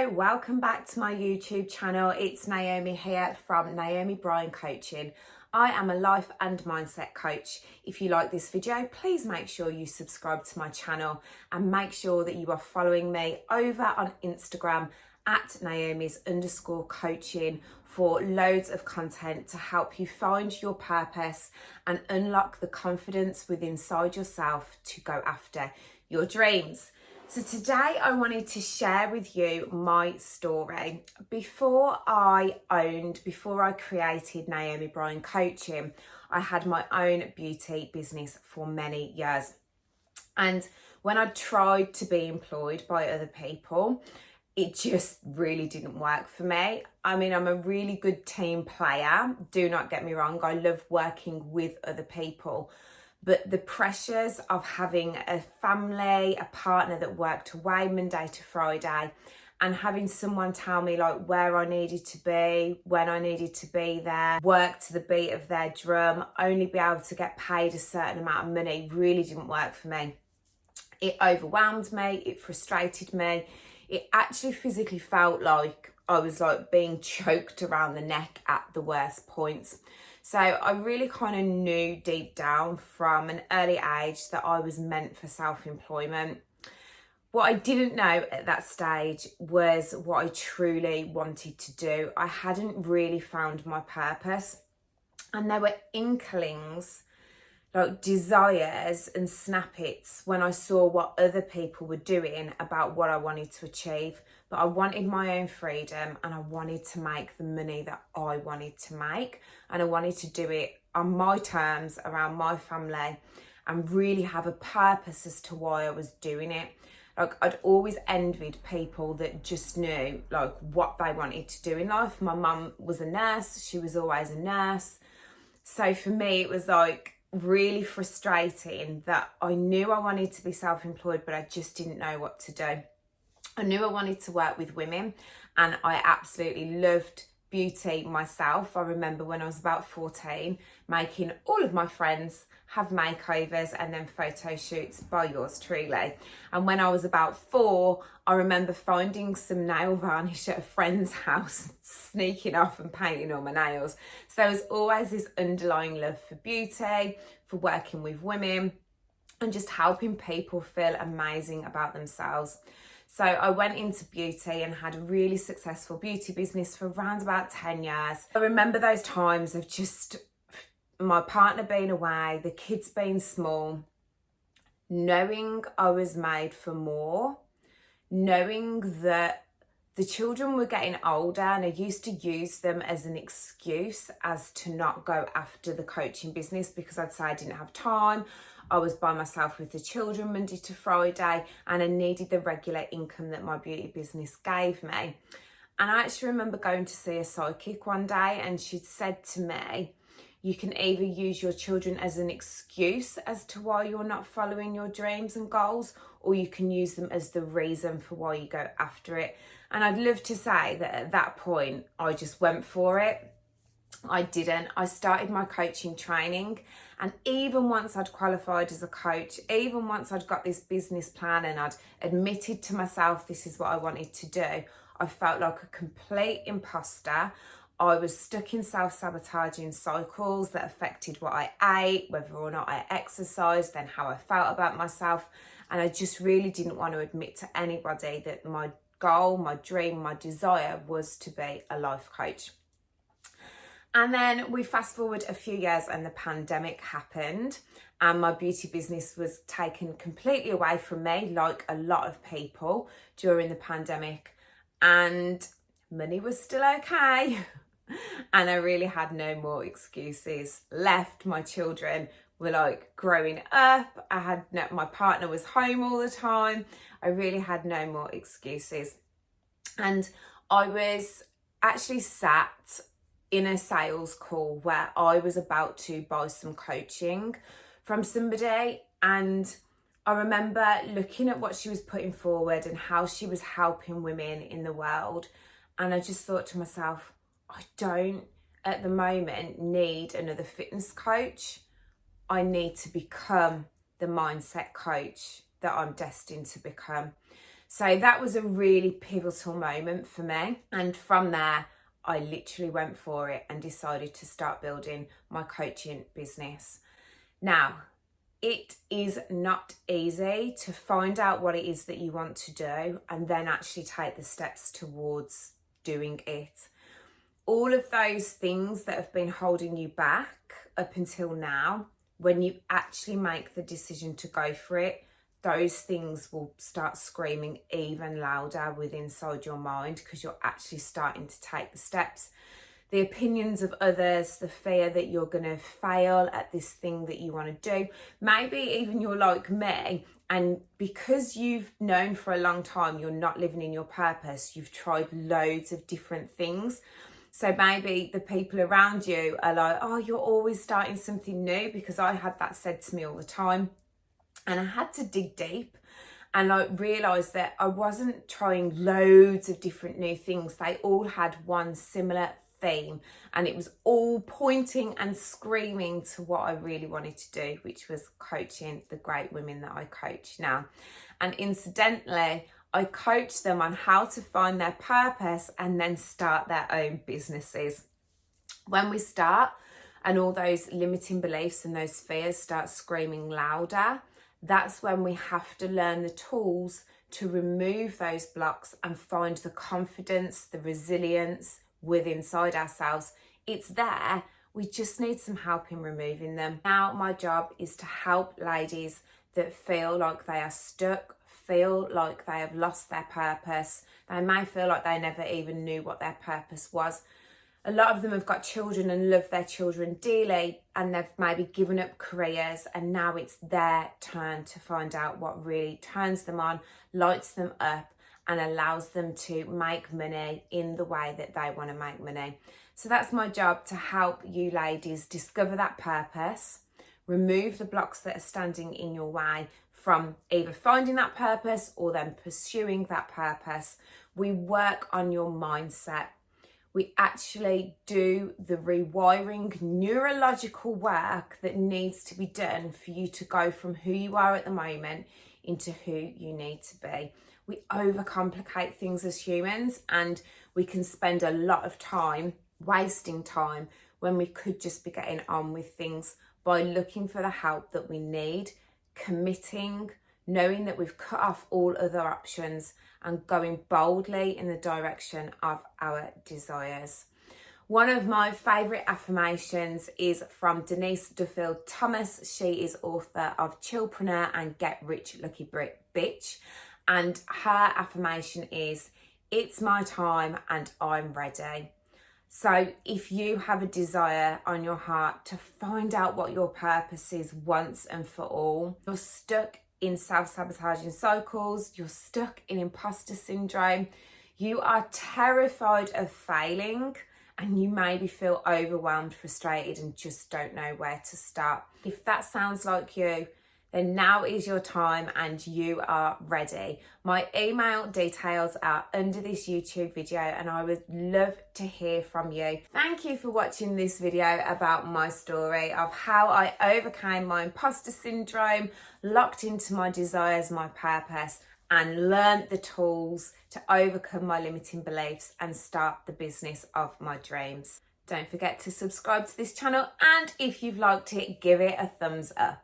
Hello, welcome back to my YouTube channel. It's Naomi here from Naomi Bryan Coaching. I am a life and mindset coach. If you like this video, please make sure you subscribe to my channel and make sure that you are following me over on Instagram at Naomi's_coaching for loads of content to help you find your purpose and unlock the confidence within inside yourself to go after your dreams. So today I wanted to share with you my story. Before I created Naomi Bryan Coaching, I had my own beauty business for many years. And when I tried to be employed by other people, it just really didn't work for me. I mean, I'm a really good team player. Do not get me wrong. I love working with other people. But the pressures of having a family, a partner that worked away Monday to Friday, and having someone tell me like where I needed to be, when I needed to be there, work to the beat of their drum, only be able to get paid a certain amount of money really didn't work for me. It overwhelmed me, it frustrated me. It actually physically felt like I was like being choked around the neck at the worst points. So I really kind of knew deep down from an early age that I was meant for self-employment. What I didn't know at that stage was what I truly wanted to do. I hadn't really found my purpose, and there were inklings, like desires and snippets when I saw what other people were doing about what I wanted to achieve. But I wanted my own freedom and I wanted to make the money that I wanted to make. And I wanted to do it on my terms, around my family, and really have a purpose as to why I was doing it. Like, I'd always envied people that just knew like what they wanted to do in life. My mum was a nurse. She was always a nurse. So for me, it was like really frustrating that I knew I wanted to be self-employed, but I just didn't know what to do. I knew I wanted to work with women, and I absolutely loved beauty myself. I remember when I was about 14 making all of my friends have makeovers and then photo shoots by yours truly. And when I was about 4, I remember finding some nail varnish at a friend's house, sneaking off and painting all my nails. So there was always this underlying love for beauty, for working with women, and just helping people feel amazing about themselves. So I went into beauty and had a really successful beauty business for around about 10 years. I remember those times of just my partner being away, the kids being small, knowing I was made for more, knowing that the children were getting older, and I used to use them as an excuse as to not go after the coaching business because I'd say I didn't have time. I was by myself with the children Monday to Friday, and I needed the regular income that my beauty business gave me. And I actually remember going to see a psychic one day, and she'd said to me, you can either use your children as an excuse as to why you're not following your dreams and goals, or you can use them as the reason for why you go after it. And I'd love to say that at that point, I just went for it. I didn't. I started my coaching training, and even once I'd qualified as a coach, even once I'd got this business plan and I'd admitted to myself this is what I wanted to do, I felt like a complete imposter. I was stuck in self-sabotaging cycles that affected what I ate, whether or not I exercised, then how I felt about myself. And I just really didn't want to admit to anybody that my goal, my dream, my desire was to be a life coach. And then we fast forward a few years and the pandemic happened, and my beauty business was taken completely away from me, like a lot of people during the pandemic, and money was still okay. And I really had no more excuses left. My children were like growing up. My partner was home all the time. I really had no more excuses. And I was actually sat in a sales call where I was about to buy some coaching from somebody, and I remember looking at what she was putting forward and how she was helping women in the world, and I just thought to myself, I don't at the moment need another fitness coach. I need to become the mindset coach that I'm destined to become. So that was a really pivotal moment for me. And from there, I literally went for it and decided to start building my coaching business. Now, it is not easy to find out what it is that you want to do and then actually take the steps towards doing it. All of those things that have been holding you back up until now, when you actually make the decision to go for it, those things will start screaming even louder within inside your mind, because you're actually starting to take the steps. The opinions of others, the fear that you're going to fail at this thing that you want to do. Maybe even you're like me, and because you've known for a long time you're not living in your purpose, you've tried loads of different things. So maybe the people around you are like, oh, you're always starting something new, because I had that said to me all the time. And I had to dig deep and like realise that I wasn't trying loads of different new things. They all had one similar theme, and it was all pointing and screaming to what I really wanted to do, which was coaching the great women that I coach now. And incidentally, I coach them on how to find their purpose and then start their own businesses. When we start and all those limiting beliefs and those fears start screaming louder, that's when we have to learn the tools to remove those blocks and find the confidence, the resilience within inside ourselves. It's there. We just need some help in removing them. Now, my job is to help ladies that feel like they are stuck, feel like they have lost their purpose. They may feel like they never even knew what their purpose was. A lot of them have got children and love their children dearly, and they've maybe given up careers, and now it's their turn to find out what really turns them on, lights them up, and allows them to make money in the way that they want to make money. So that's my job, to help you ladies discover that purpose, remove the blocks that are standing in your way from either finding that purpose or then pursuing that purpose. We work on your mindset. We actually do the rewiring, neurological work that needs to be done for you to go from who you are at the moment into who you need to be. We overcomplicate things as humans, and we can spend a lot of time wasting time when we could just be getting on with things by looking for the help that we need, committing, knowing that we've cut off all other options, and going boldly in the direction of our desires. One of my favourite affirmations is from Denise Duffield Thomas. She is author of Chillpreneur and Get Rich Lucky Bitch. And her affirmation is, it's my time and I'm ready. So if you have a desire on your heart to find out what your purpose is once and for all, you're stuck in self-sabotaging cycles, you're stuck in imposter syndrome, you are terrified of failing, and you maybe feel overwhelmed, frustrated, and just don't know where to start. If that sounds like you, then now is your time and you are ready. My email details are under this YouTube video, and I would love to hear from you. Thank you for watching this video about my story of how I overcame my imposter syndrome, locked into my desires, my purpose, and learnt the tools to overcome my limiting beliefs and start the business of my dreams. Don't forget to subscribe to this channel, and if you've liked it, give it a thumbs up.